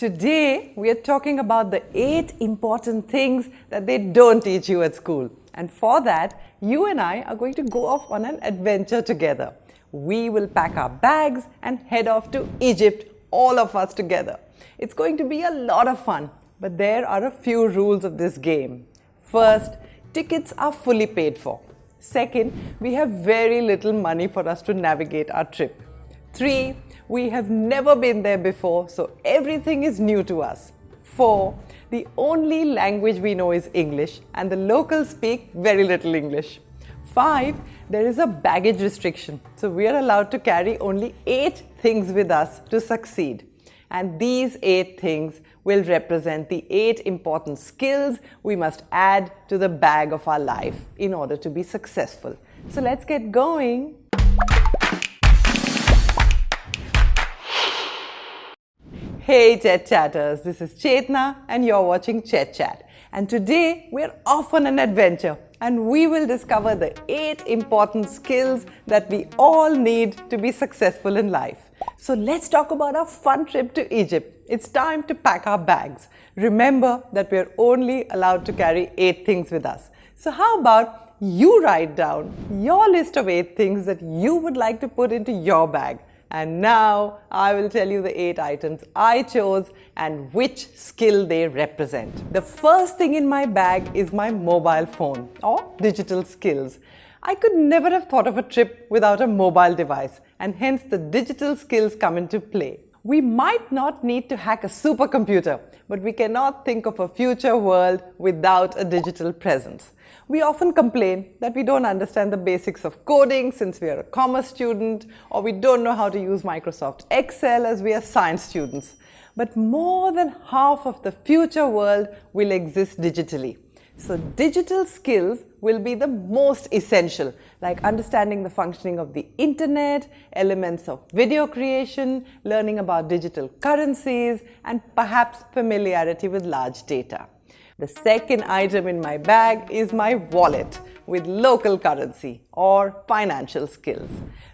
Today, we are talking about the 8 important things that they don't teach you at school. And for that, you and I are going to go off on an adventure together. We will pack our bags and head off to Egypt, all of us together. It's going to be a lot of fun, but there are a few rules of this game. First, tickets are fully paid for. Second, we have very little money for us to navigate our trip. 3, we have never been there before, so everything is new to us. 4, the only language we know is English and the locals speak very little English. 5, there is a baggage restriction, so we are allowed to carry only 8 things with us to succeed. And these 8 things will represent the 8 important skills we must add to the bag of our life in order to be successful. So let's get going. Hey ChetChatters, this is Chetna and you're watching ChetChat. And today we're off on an adventure and we will discover the 8 important skills that we all need to be successful in life. So let's talk about our fun trip to Egypt. It's time to pack our bags. Remember that we're only allowed to carry 8 things with us. So how about you write down your list of 8 things that you would like to put into your bag. And now I will tell you the 8 items I chose and which skill they represent. The first thing in my bag is my mobile phone or digital skills. I could never have thought of a trip without a mobile device, and hence the digital skills come into play. We might not need to hack a supercomputer, but we cannot think of a future world without a digital presence. We often complain that we don't understand the basics of coding since we are a commerce student, or we don't know how to use Microsoft Excel as we are science students. But more than half of the future world will exist digitally. So digital skills will be the most essential, like understanding the functioning of the internet, elements of video creation, learning about digital currencies, and perhaps familiarity with large data. The second item in my bag is my wallet with local currency or financial skills.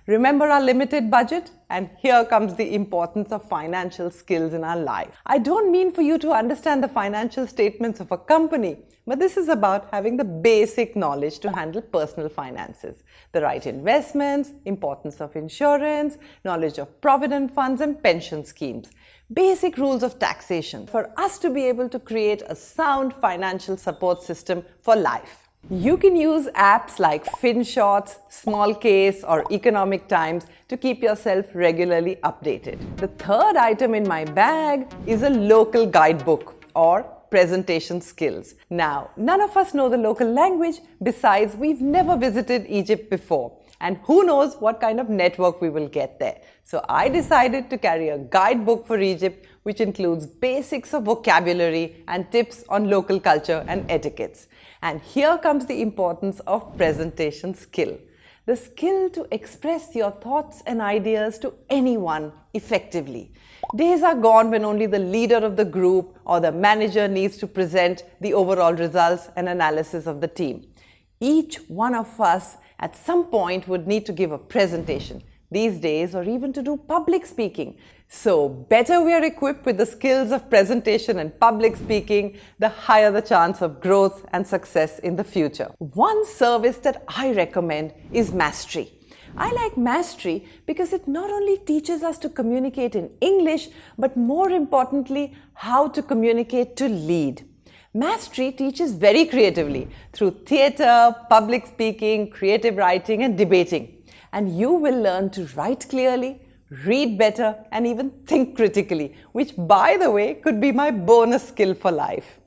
Remember our limited budget? And here comes the importance of financial skills in our life. I don't mean for you to understand the financial statements of a company, but this is about having the basic knowledge to handle personal finances, the right investments, importance of insurance, knowledge of provident funds and pension schemes, basic rules of taxation for us to be able to create a sound financial support system for life. You can use apps like FinShots, Smallcase or Economic Times to keep yourself regularly updated. The third item in my bag is a local guidebook or presentation skills. Now, none of us know the local language, besides we've never visited Egypt before. And who knows what kind of network we will get there. So I decided to carry a guidebook for Egypt which includes basics of vocabulary and tips on local culture and etiquettes. And here comes the importance of presentation skill. The skill to express your thoughts and ideas to anyone effectively. Days are gone when only the leader of the group or the manager needs to present the overall results and analysis of the team. Each one of us at some point would need to give a presentation these days, or even to do public speaking. So better we are equipped with the skills of presentation and public speaking, the higher the chance of growth and success in the future. One service that I recommend is Mastery. I like Mastery because it not only teaches us to communicate in English, but more importantly, how to communicate to lead. Mastery teaches very creatively through theatre, public speaking, creative writing and debating. And you will learn to write clearly, read better and even think critically, which by the way could be my bonus skill for life.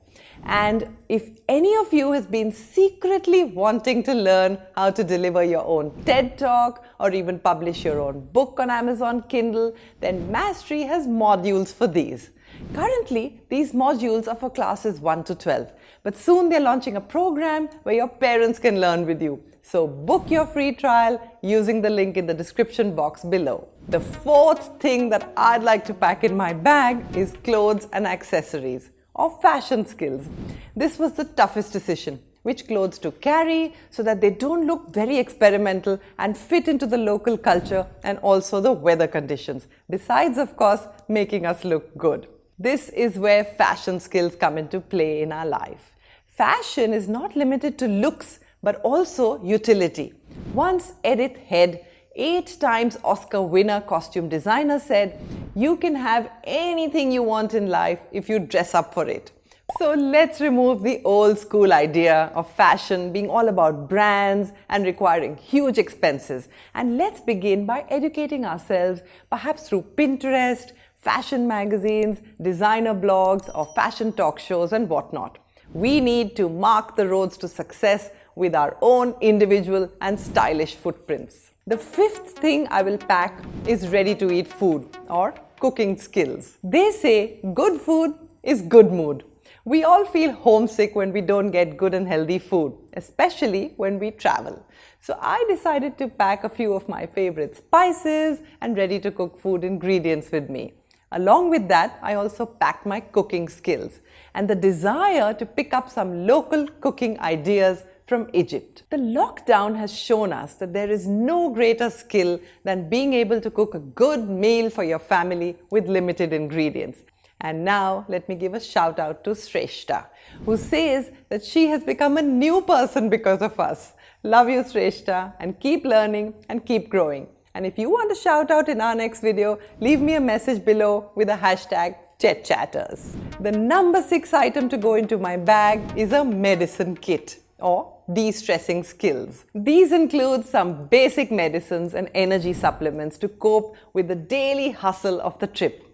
And if any of you has been secretly wanting to learn how to deliver your own TED Talk or even publish your own book on Amazon Kindle, then Mastery has modules for these. Currently, these modules are for classes 1 to 12, but soon they're launching a program where your parents can learn with you. So book your free trial using the link in the description box below. The fourth thing that I'd like to pack in my bag is clothes and accessories or fashion skills. This was the toughest decision. Which clothes to carry so that they don't look very experimental and fit into the local culture and also the weather conditions, besides of course making us look good. This is where fashion skills come into play in our life. Fashion is not limited to looks, but also utility. Once Edith Head, 8 times Oscar winner costume designer, said, "You can have anything you want in life if you dress up for it." So let's remove the old school idea of fashion being all about brands and requiring huge expenses. And let's begin by educating ourselves, perhaps through Pinterest, fashion magazines, designer blogs, or fashion talk shows and whatnot. We need to mark the roads to success with our own individual and stylish footprints. The 5th thing I will pack is ready-to-eat food or cooking skills. They say good food is good mood. We all feel homesick when we don't get good and healthy food, especially when we travel. So I decided to pack a few of my favorite spices and ready-to-cook food ingredients with me. Along with that, I also packed my cooking skills and the desire to pick up some local cooking ideas from Egypt. The lockdown has shown us that there is no greater skill than being able to cook a good meal for your family with limited ingredients. And now let me give a shout out to Shrestha, who says that she has become a new person because of us. Love you, Shrestha, and keep learning and keep growing. And if you want a shout out in our next video, leave me a message below with the hashtag ChetChatters. The number 6 item to go into my bag is a medicine kit or Destressing Skills. These include some basic medicines and energy supplements to cope with the daily hustle of the trip.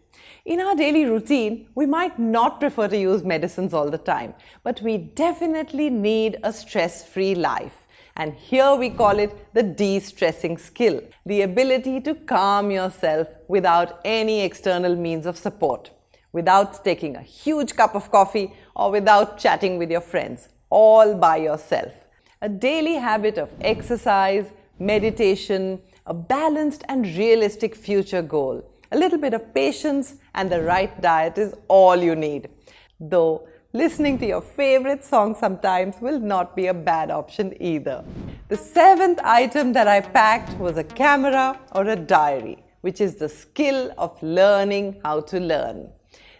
In our daily routine, we might not prefer to use medicines all the time, but we definitely need a stress-free life. And here we call it the de-stressing skill, the ability to calm yourself without any external means of support, without taking a huge cup of coffee or without chatting with your friends, all by yourself. A daily habit of exercise, meditation, a balanced and realistic future goal. A little bit of patience and the right diet is all you need. Though listening to your favorite song sometimes will not be a bad option either. The 7th item that I packed was a camera or a diary, which is the skill of learning how to learn.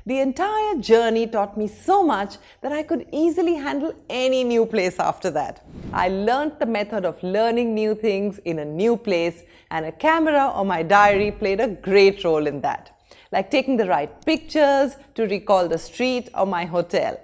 The entire journey taught me so much that I could easily handle any new place after that. I learned the method of learning new things in a new place, and a camera or my diary played a great role in that, like taking the right pictures to recall the street or my hotel.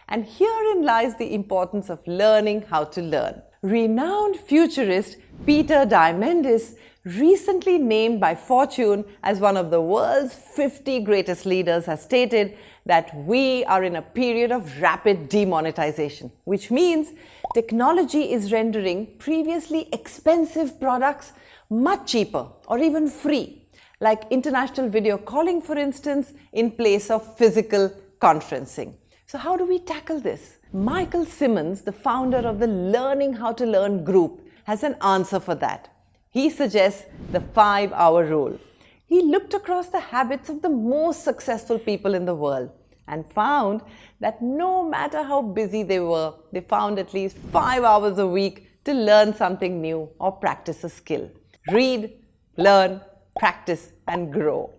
And herein lies the importance of learning how to learn. Renowned futurist Peter Diamandis, recently named by Fortune as one of the world's 50 greatest leaders, has stated that we are in a period of rapid demonetization, which means technology is rendering previously expensive products much cheaper or even free, like international video calling, for instance, in place of physical conferencing. So how do we tackle this? Michael Simmons, the founder of the Learning How to Learn group, has an answer for that. He suggests the 5-hour rule. He looked across the habits of the most successful people in the world and found that no matter how busy they were, they found at least 5 hours a week to learn something new or practice a skill. Read, learn, practice, and grow.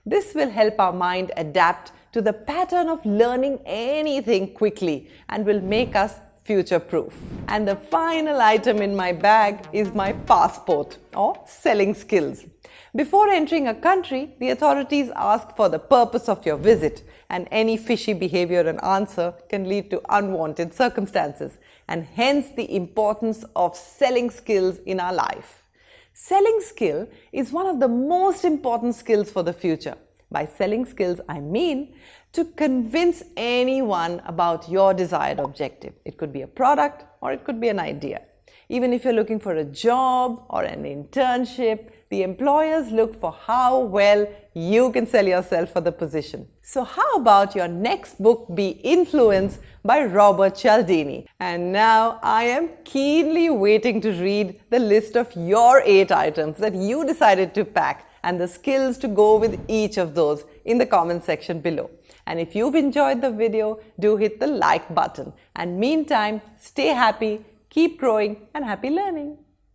This will help our mind adapt to the pattern of learning anything quickly and will make us future-proof. And the final item in my bag is my passport or selling skills. Before entering a country, the authorities ask for the purpose of your visit, and any fishy behavior and answer can lead to unwanted circumstances, and hence the importance of selling skills in our life. Selling skill is one of the most important skills for the future. By selling skills, I mean to convince anyone about your desired objective. It could be a product or it could be an idea. Even if you're looking for a job or an internship, the employers look for how well you can sell yourself for the position. So how about your next book be Influence by Robert Cialdini? And now I am keenly waiting to read the list of your 8 items that you decided to pack and the skills to go with each of those in the comment section below. And if you've enjoyed the video, do hit the like button. And meantime, stay happy, keep growing, and happy learning.